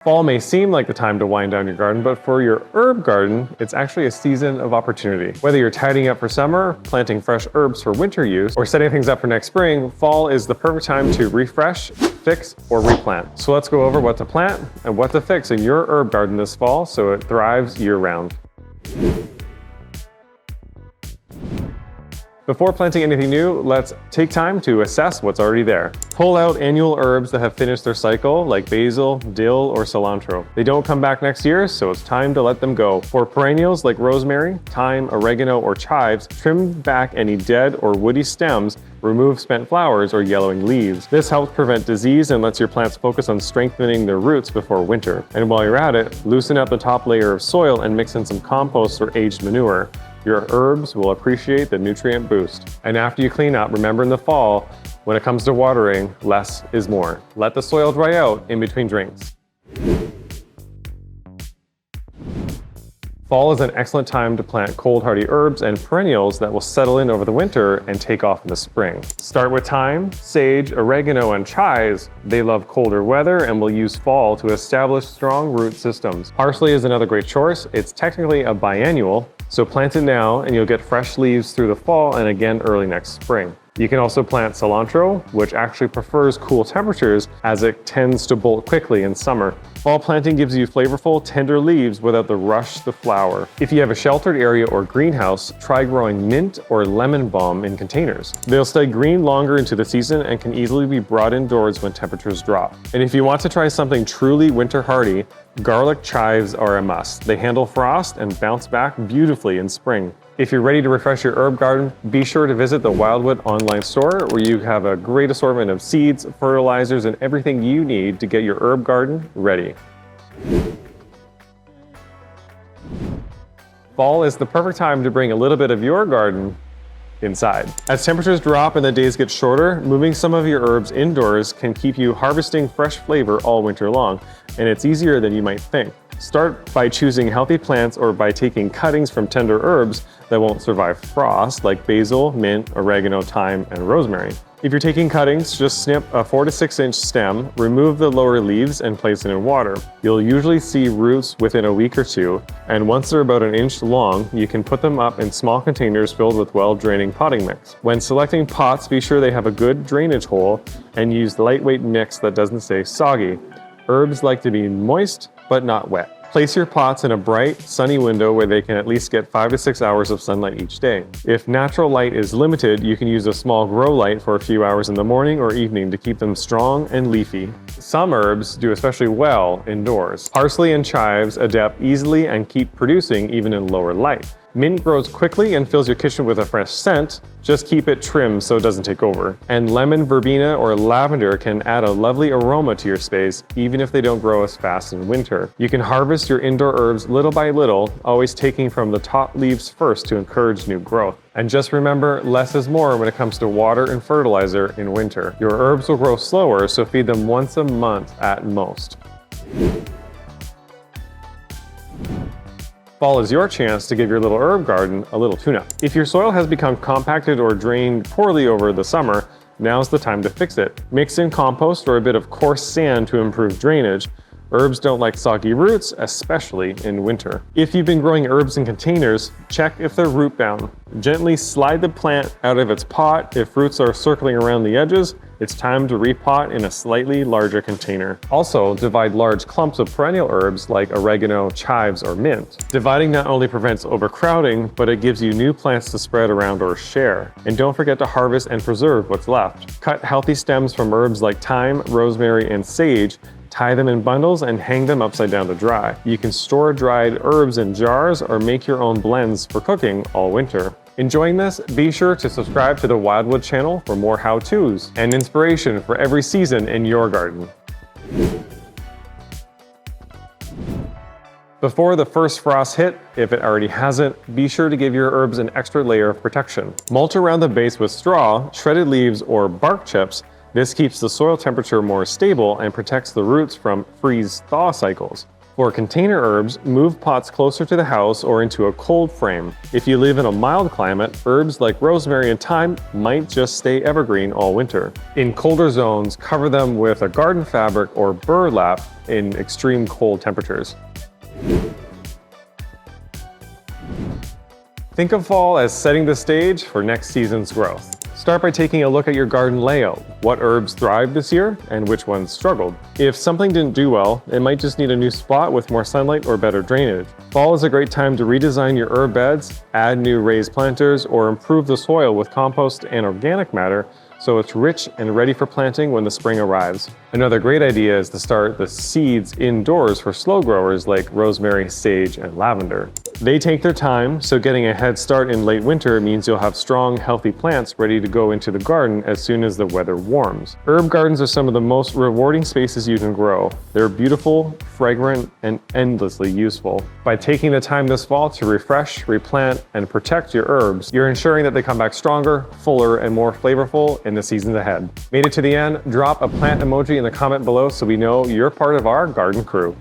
Fall may seem like the time to wind down your garden, but for your herb garden, it's actually a season of opportunity. Whether you're tidying up for summer, planting fresh herbs for winter use, or setting things up for next spring, fall is the perfect time to refresh, fix, or replant. So let's go over what to plant and what to fix in your herb garden this fall so it thrives year-round. Before planting anything new, let's take time to assess what's already there. Pull out annual herbs that have finished their cycle, like basil, dill, or cilantro. They don't come back next year, so it's time to let them go. For perennials like rosemary, thyme, oregano, or chives, trim back any dead or woody stems, remove spent flowers or yellowing leaves. This helps prevent disease and lets your plants focus on strengthening their roots before winter. And while you're at it, loosen up the top layer of soil and mix in some compost or aged manure. Your herbs will appreciate the nutrient boost. And after you clean up, remember in the fall, when it comes to watering, less is more. Let the soil dry out in between drinks. Fall is an excellent time to plant cold hardy herbs and perennials that will settle in over the winter and take off in the spring. Start with thyme, sage, oregano, and chives. They love colder weather and will use fall to establish strong root systems. Parsley is another great choice. It's technically a biennial, so plant it now and you'll get fresh leaves through the fall and again early next spring. You can also plant cilantro, which actually prefers cool temperatures as it tends to bolt quickly in summer. Fall planting gives you flavorful, tender leaves without the rush to flower. If you have a sheltered area or greenhouse, try growing mint or lemon balm in containers. They'll stay green longer into the season and can easily be brought indoors when temperatures drop. And if you want to try something truly winter hardy, garlic chives are a must. They handle frost and bounce back beautifully in spring. If you're ready to refresh your herb garden, be sure to visit the Wildwood online store where you have a great assortment of seeds, fertilizers, and everything you need to get your herb garden ready. Fall is the perfect time to bring a little bit of your garden inside. As temperatures drop and the days get shorter, moving some of your herbs indoors can keep you harvesting fresh flavor all winter long, and it's easier than you might think. Start by choosing healthy plants or by taking cuttings from tender herbs that won't survive frost, like basil, mint, oregano, thyme, and rosemary. If you're taking cuttings, just snip a 4 to 6 inch stem, remove the lower leaves, and place it in water. You'll usually see roots within a week or two, and once they're about an inch long, you can put them up in small containers filled with well-draining potting mix. When selecting pots, be sure they have a good drainage hole and use lightweight mix that doesn't stay soggy. Herbs like to be moist, but not wet. Place your pots in a bright, sunny window where they can at least get 5 to 6 hours of sunlight each day. If natural light is limited, you can use a small grow light for a few hours in the morning or evening to keep them strong and leafy. Some herbs do especially well indoors. Parsley and chives adapt easily and keep producing even in lower light. Mint grows quickly and fills your kitchen with a fresh scent. Just keep it trimmed so it doesn't take over. And lemon, verbena, or lavender can add a lovely aroma to your space, even if they don't grow as fast in winter. You can harvest your indoor herbs little by little, always taking from the top leaves first to encourage new growth. And just remember, less is more when it comes to water and fertilizer in winter. Your herbs will grow slower, so feed them once a month at most. Fall is your chance to give your little herb garden a little tune-up. If your soil has become compacted or drained poorly over the summer, now's the time to fix it. Mix in compost or a bit of coarse sand to improve drainage. Herbs don't like soggy roots, especially in winter. If you've been growing herbs in containers, check if they're root bound. Gently slide the plant out of its pot. If roots are circling around the edges, it's time to repot in a slightly larger container. Also, divide large clumps of perennial herbs like oregano, chives, or mint. Dividing not only prevents overcrowding, but it gives you new plants to spread around or share. And don't forget to harvest and preserve what's left. Cut healthy stems from herbs like thyme, rosemary, and sage. Tie them in bundles and hang them upside down to dry. You can store dried herbs in jars or make your own blends for cooking all winter. Enjoying this? Be sure to subscribe to the Wildwood channel for more how-tos and inspiration for every season in your garden. Before the first frost hit, if it already hasn't, be sure to give your herbs an extra layer of protection. Mulch around the base with straw, shredded leaves, or bark chips. This keeps the soil temperature more stable and protects the roots from freeze-thaw cycles. For container herbs, move pots closer to the house or into a cold frame. If you live in a mild climate, herbs like rosemary and thyme might just stay evergreen all winter. In colder zones, cover them with a garden fabric or burlap in extreme cold temperatures. Think of fall as setting the stage for next season's growth. Start by taking a look at your garden layout. What herbs thrived this year and which ones struggled? If something didn't do well, it might just need a new spot with more sunlight or better drainage. Fall is a great time to redesign your herb beds, add new raised planters, or improve the soil with compost and organic matter so it's rich and ready for planting when the spring arrives. Another great idea is to start the seeds indoors for slow growers like rosemary, sage, and lavender. They take their time, so getting a head start in late winter means you'll have strong, healthy plants ready to go into the garden as soon as the weather warms. Herb gardens are some of the most rewarding spaces you can grow. They're beautiful, fragrant, and endlessly useful. By taking the time this fall to refresh, replant, and protect your herbs, you're ensuring that they come back stronger, fuller, and more flavorful in the seasons ahead. Made it to the end? Drop a plant emoji in the comment below so we know you're part of our garden crew.